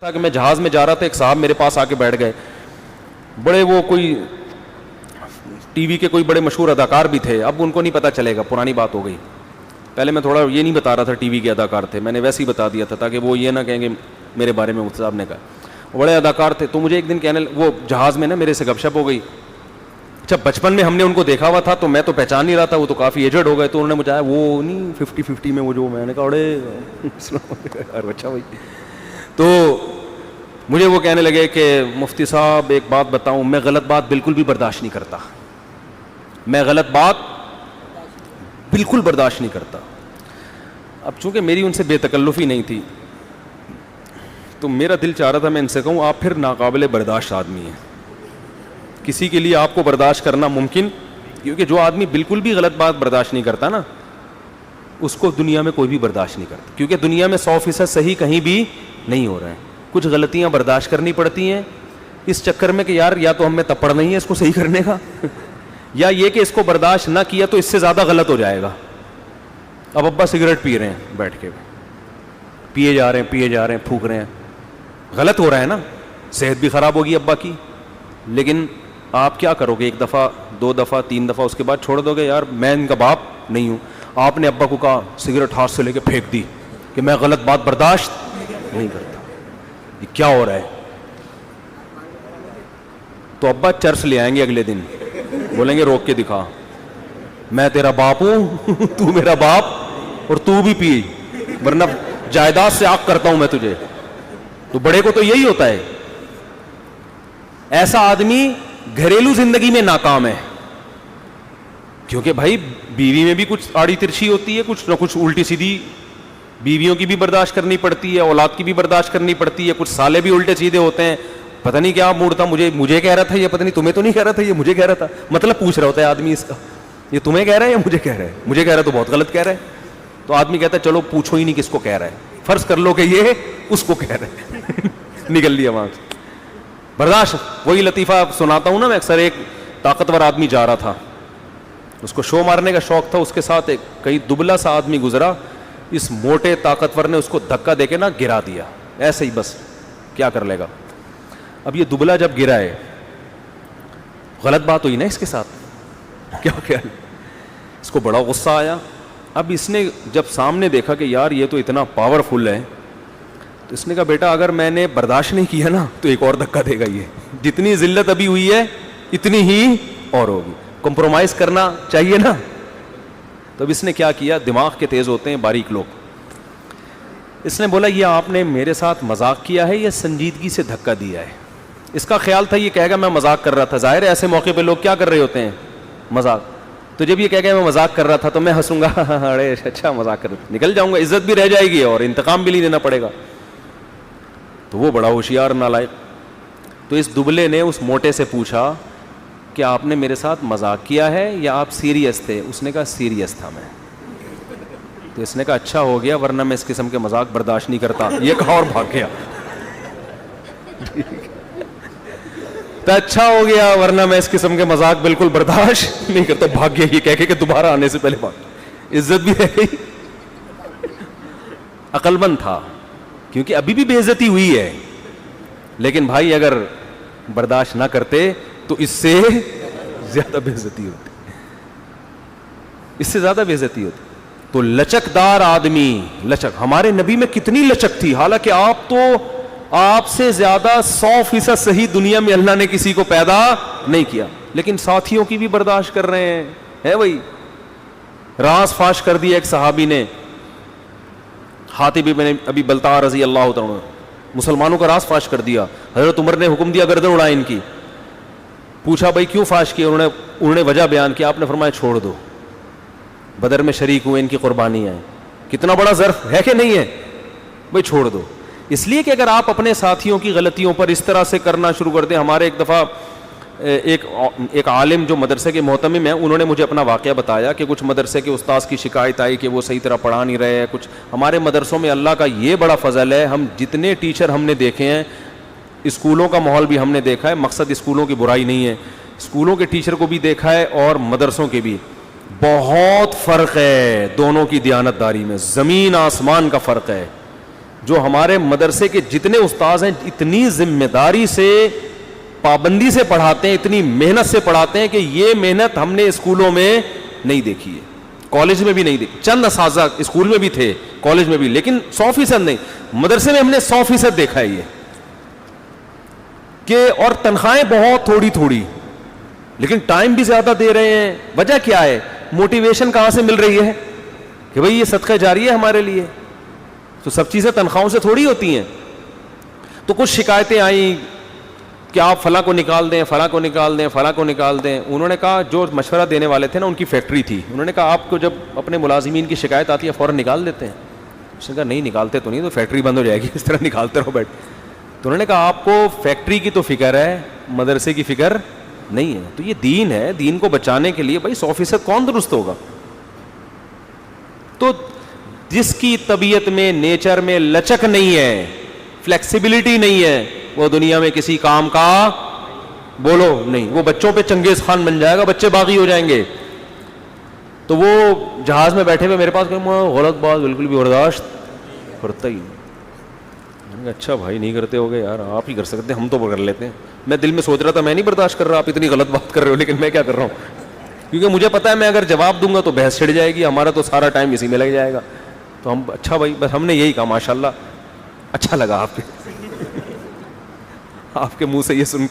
تھا کہ میں جہاز میں جا رہا تھا, ایک صاحب میرے پاس آ کے بیٹھ گئے, بڑے وہ کوئی ٹی وی کے کوئی بڑے مشہور اداکار بھی تھے. اب ان کو نہیں پتہ چلے گا, پرانی بات ہو گئی. پہلے میں تھوڑا یہ نہیں بتا رہا تھا ٹی وی کے اداکار تھے, میں نے ویسے ہی بتا دیا تھا تاکہ وہ یہ نہ کہیں گے میرے بارے میں مفتی صاحب نے کہا. بڑے اداکار تھے. تو مجھے ایک دن کہنے, وہ جہاز میں نا میرے سے گپ شپ ہو گئی. اچھا بچپن میں ہم نے ان کو دیکھا ہوا تھا تو میں تو پہچان نہیں رہا تھا, وہ تو کافی ایجڈ ہو گئے. تو انہوں نے مجھے وہ نہیں 50-50 میں وہ جو, میں نے کہا اڑے اچھا بھائی. تو مجھے وہ کہنے لگے کہ مفتی صاحب ایک بات بتاؤں, میں غلط بات بالکل بھی برداشت نہیں کرتا, میں غلط بات بالکل برداشت نہیں کرتا. اب چونکہ میری ان سے بے تکلفی نہیں تھی تو میرا دل چاہ رہا تھا میں ان سے کہوں آپ پھر ناقابل برداشت آدمی ہیں, کسی کے لیے آپ کو برداشت کرنا ممکن, کیونکہ جو آدمی بالکل بھی غلط بات برداشت نہیں کرتا نا اس کو دنیا میں کوئی بھی برداشت نہیں کرتا, کیونکہ دنیا میں 100% صحیح کہیں بھی نہیں ہو رہا ہے. کچھ غلطیاں برداشت کرنی پڑتی ہیں اس چکر میں کہ یار یا تو ہم میں تپڑ نہیں ہے اس کو صحیح کرنے کا یا یہ کہ اس کو برداشت نہ کیا تو اس سے زیادہ غلط ہو جائے گا. اب ابا سگریٹ پی رہے ہیں بیٹھ کے, پیے جا رہے ہیں پھونک رہے ہیں, غلط ہو رہا ہے نا, صحت بھی خراب ہوگی ابا کی. لیکن آپ کیا کرو گے, ایک دفعہ 2 دفعہ 3 دفعہ, اس کے بعد چھوڑ دو گے یار میں ان کا باپ نہیں ہوں. آپ نے ابا کو کہا سگریٹ ہاتھ سے لے کے پھینک دی کہ میں غلط بات برداشت نہیں کرتا, یہ کیا ہو رہا ہے؟ تو ابا چرس لے آئیں گے اگلے دن, بولیں گے روک کے دکھا, میں تیرا باپ ہوں تو میرا باپ, اور تو بھی پی, ورنہ جائیداد سے آگ کرتا ہوں میں تجھے. تو بڑے کو تو یہی ہوتا ہے. ایسا آدمی گھریلو زندگی میں ناکام ہے, کیونکہ بھائی بیوی میں بھی کچھ آڑی ترچھی ہوتی ہے, کچھ نہ کچھ الٹی سیدھی, بیویوں کی بھی برداشت کرنی پڑتی ہے, اولاد کی بھی برداشت کرنی پڑتی ہے, کچھ سالے بھی الٹے سیدھے ہوتے ہیں. پتہ نہیں کیا موڈ تھا, مجھے کہہ رہا تھا یہ, پتہ نہیں تمہیں تو نہیں کہہ رہا تھا یہ, مجھے کہہ رہا تھا. مطلب پوچھ رہا ہوتا ہے آدمی اس کا, یہ تمہیں کہہ رہا ہے یا مجھے کہہ رہا ہے؟ مجھے کہہ رہا ہے تو بہت غلط کہہ رہا ہے. تو آدمی کہتا ہے چلو پوچھو ہی نہیں کس کو کہہ رہا ہے, فرض کر لو کہ یہ اس کو کہہ رہا ہے نکل لیا وہاں سے برداشت. وہی لطیفہ سناتا ہوں نا میں اکثر. ایک طاقتور آدمی جا رہا تھا, اس کو شو مارنے کا شوق تھا, اس کے ساتھ ایک کئی دبلا سا آدمی گزرا, اس موٹے طاقتور نے اس کو دھکا دے کے نا گرا دیا ایسے ہی, بس کیا کر لے گا. اب یہ دبلا جب گرا ہے, غلط بات ہوئی نا اس کے ساتھ, کیا خیال, اس کو بڑا غصہ آیا. اب اس نے جب سامنے دیکھا کہ یار یہ تو اتنا پاورفل ہے, تو اس نے کہا بیٹا اگر میں نے برداشت نہیں کیا نا تو ایک اور دھکا دے گا, یہ جتنی ذلت ابھی ہوئی ہے اتنی ہی اور ہوگی, کمپرومائز کرنا چاہیے نا. تو اب اس نے کیا کیا, دماغ کے تیز ہوتے ہیں باریک لوگ, اس نے بولا یہ آپ نے میرے ساتھ مذاق کیا ہے یا سنجیدگی سے دھکا دیا ہے. اس کا خیال تھا یہ کہے گا میں مذاق کر رہا تھا, ظاہر ہے ایسے موقع پہ لوگ کیا کر رہے ہوتے ہیں, مذاق. تو جب یہ کہے گا میں مذاق کر رہا تھا تو میں ہنسوں گا, ارے اچھا مذاق کر, نکل جاؤں گا, عزت بھی رہ جائے گی اور انتقام بھی نہیں دینا پڑے گا. تو وہ بڑا ہوشیار نالائق. تو اس دبلے نے اس موٹے سے پوچھا کہ آپ نے میرے ساتھ مذاق کیا ہے یا آپ سیریس تھے؟ اس نے کہا سیریس تھا میں. تو اس نے کہا اچھا ہو گیا, ورنہ میں اس قسم کے مذاق برداشت نہیں کرتا. یہ کہا اور بھاگ گیا. تو اچھا ہو گیا ورنہ میں اس قسم کے مذاق بالکل برداشت نہیں کرتا, بھاگ گیا یہ کہہ کے کہ دوبارہ آنے سے پہلے بھاگ. عزت بھی رہ گئی. عقل مند تھا, کیونکہ ابھی بھی بے عزتی ہوئی ہے, لیکن بھائی اگر برداشت نہ کرتے تو اس سے زیادہ بے عزتی ہوتی, اس سے زیادہ بے عزتی ہوتی. تو لچکدار آدمی, لچک, ہمارے نبی میں کتنی لچک تھی, حالانکہ آپ سے زیادہ 100% صحیح دنیا میں اللہ نے کسی کو پیدا نہیں کیا, لیکن ساتھیوں کی بھی برداشت کر رہے ہیں. ہے وہی راز فاش کر دیا ایک صحابی نے, حاتب بن ابی بلتع رضی اللہ تعالیٰ, مسلمانوں کا راز فاش کر دیا. حضرت عمر نے حکم دیا گردن اڑائے ان کی. پوچھا بھائی کیوں فاش کیا, انہوں نے وجہ بیان کیا. آپ نے فرمایا چھوڑ دو, بدر میں شریک ہوئے, ان کی قربانی ہے, کتنا بڑا ظرف ہے کہ نہیں ہے, بھائی چھوڑ دو. اس لیے کہ اگر آپ اپنے ساتھیوں کی غلطیوں پر اس طرح سے کرنا شروع کر دیں. ہمارے ایک دفعہ ایک عالم جو مدرسے کے محتمم ہیں, انہوں نے مجھے اپنا واقعہ بتایا کہ کچھ مدرسے کے استاذ کی شکایت آئی کہ وہ صحیح طرح پڑھا نہیں رہے. کچھ ہمارے مدرسوں میں اللہ کا یہ بڑا فضل ہے, ہم جتنے ٹیچر ہم نے دیکھے ہیں, اسکولوں کا ماحول بھی ہم نے دیکھا ہے, مقصد اسکولوں کی برائی نہیں ہے, اسکولوں کے ٹیچر کو بھی دیکھا ہے اور مدرسوں کے بھی, بہت فرق ہے دونوں کی دیانتداری میں, زمین آسمان کا فرق ہے. جو ہمارے مدرسے کے جتنے استاذ ہیں اتنی ذمہ داری سے پابندی سے پڑھاتے ہیں, اتنی محنت سے پڑھاتے ہیں کہ یہ محنت ہم نے اسکولوں میں نہیں دیکھی ہے, کالج میں بھی نہیں دیکھی. چند اساتذہ اسکول میں بھی تھے, کالج میں بھی, لیکن 100% نہیں. مدرسے میں ہم نے 100% دیکھا ہے یہ کہ, اور تنخواہیں بہت تھوڑی تھوڑی, لیکن ٹائم بھی زیادہ دے رہے ہیں. وجہ کیا ہے؟ موٹیویشن کہاں سے مل رہی ہے کہ بھئی یہ صدقہ جاری ہے ہمارے لیے. تو سب چیزیں تنخواہوں سے تھوڑی ہوتی ہیں. تو کچھ شکایتیں آئیں کہ آپ فلاں کو نکال دیں, فلاں کو نکال دیں, فلاں کو نکال دیں. انہوں نے کہا, جو مشورہ دینے والے تھے نا, ان کی فیکٹری تھی, انہوں نے کہا آپ کو جب اپنے ملازمین کی شکایت آتی ہے فوراً نکال دیتے ہیں؟ اس نے کہا نہیں نکالتے تو نہیں, تو فیکٹری بند ہو جائے گی, اس طرح نکالتے رہو بیٹھ. تو انہوں نے کہا آپ کو فیکٹری کی تو فکر ہے, مدرسے کی فکر نہیں ہے. تو یہ دین ہے, دین کو بچانے کے لیے بھائی 100% کون درست ہوگا؟ تو جس کی طبیعت میں, نیچر میں لچک نہیں ہے, فلیکسیبلٹی نہیں ہے, وہ دنیا میں کسی کام کا بولو نہیں. وہ بچوں پہ چنگیز خان بن جائے گا, بچے باغی ہو جائیں گے. تو وہ جہاز میں بیٹھے ہوئے میرے پاس کہ غلط بات بالکل بھی برداشت کرتا ہی نہیں. اچھا بھائی نہیں کرتے ہو گے یار, آپ ہی کر سکتے ہیں, ہم تو کر لیتے ہیں. میں دل میں سوچ رہا تھا میں نہیں برداشت کر رہا, آپ اتنی غلط بات کر رہے ہو, لیکن میں کیا کر رہا ہوں, کیونکہ مجھے پتا ہے میں اگر جواب دوں گا تو بحث چھڑ جائے گی, ہمارا تو سارا ٹائم اسی میں لگ جائے گا. تو ہم اچھا بھائی بس ہم نے یہی کہا, ماشاء اللہ اچھا لگا آپ کے منہ سے یہ سن کے.